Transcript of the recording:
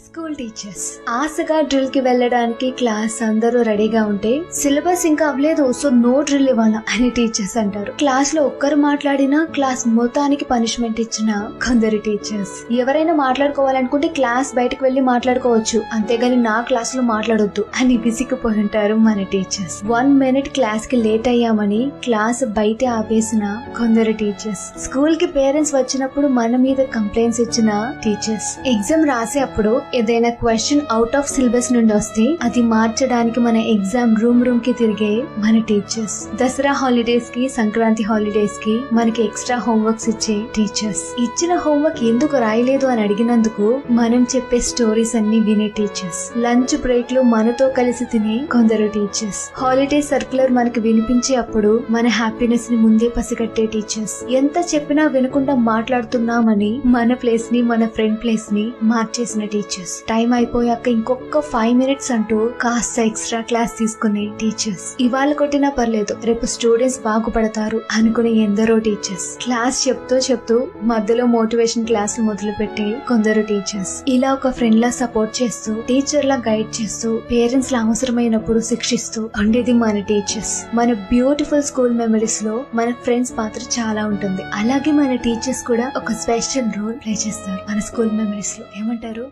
School teachers ఆశగా drill కి వెళ్ళడానికి క్లాస్ అందరూ రెడీగా ఉంటే సిలబస్ ఇంకా అవ్వలేదు, సో నో డ్రిల్ ఇవ్వాలా అని టీచర్స్ అంటారు. క్లాస్ లో ఒక్కరు మాట్లాడినా క్లాస్ మొత్తానికి పనిష్మెంట్ ఇచ్చిన కొందరు టీచర్స్. ఎవరైనా మాట్లాడుకోవాలనుకుంటే క్లాస్ బయటకు వెళ్లి మాట్లాడుకోవచ్చు, అంతేగాని నా క్లాస్ లో మాట్లాడొద్దు అని విసిగిపోయి ఉంటారు మన టీచర్స్. 1 minute క్లాస్ కి లేట్ అయ్యామని క్లాస్ బయట ఆపేసిన కొందరు టీచర్స్. స్కూల్ కి పేరెంట్స్ వచ్చినప్పుడు మన మీద కంప్లైంట్స్ ఇచ్చిన టీచర్స్. ఎగ్జామ్ రాసే అప్పుడు ఏదైనా క్వశ్చన్ అవుట్ ఆఫ్ సిలబస్ నుండి వస్తే అది మార్చడానికి మన ఎగ్జామ్ రూమ్ కి తిరిగే మన టీచర్స్. దసరా హాలిడేస్ కి, సంక్రాంతి హాలిడేస్ కి మనకి ఎక్స్ట్రా హోంవర్క్స్ ఇచ్చే టీచర్స్. ఇచ్చిన హోంవర్క్ ఎందుకు రాయలేదు అని అడిగినందుకు మనం చెప్పే స్టోరీస్ అన్ని వినే టీచర్స్. లంచ్ బ్రేక్ లో మనతో కలిసి తినే కొందరు టీచర్స్. హాలిడే సర్క్యులర్ మనకి వినిపించే అప్పుడు మన హ్యాపీనెస్ ని ముందే పసిగట్టే టీచర్స్. ఎంత చెప్పినా వినకుండా మాట్లాడుతున్నామని మన ప్లేస్ ని, మన ఫ్రెండ్ ప్లేస్ ని మార్చేసిన టీచర్స్. టైం అయిపోయాక ఇంకొక 5 minutes అంటూ కాస్త ఎక్స్ట్రా క్లాస్ తీసుకునే టీచర్స్. ఇవాళ కొట్టినా పర్లేదు, రేపు స్టూడెంట్స్ బాగుపడతారు అనుకునే ఎందరో టీచర్స్. క్లాస్ చెప్తూ మధ్యలో మోటివేషన్ క్లాస్ మొదలు పెట్టే కొందరు టీచర్స్. ఇలా ఒక ఫ్రెండ్ లా సపోర్ట్ చేస్తూ, టీచర్ లా గైడ్ చేస్తూ, పేరెంట్స్ లా అవసరమైనప్పుడు శిక్షిస్తూ ఉండేది మన టీచర్స్. మన బ్యూటిఫుల్ స్కూల్ మెమరీస్ లో మన ఫ్రెండ్స్ పాత్ర చాలా ఉంటుంది. అలాగే మన టీచర్స్ కూడా ఒక స్పెషల్ రోల్ ప్లే చేస్తారు మన స్కూల్ మెమరీస్ లో. ఏమంటారు?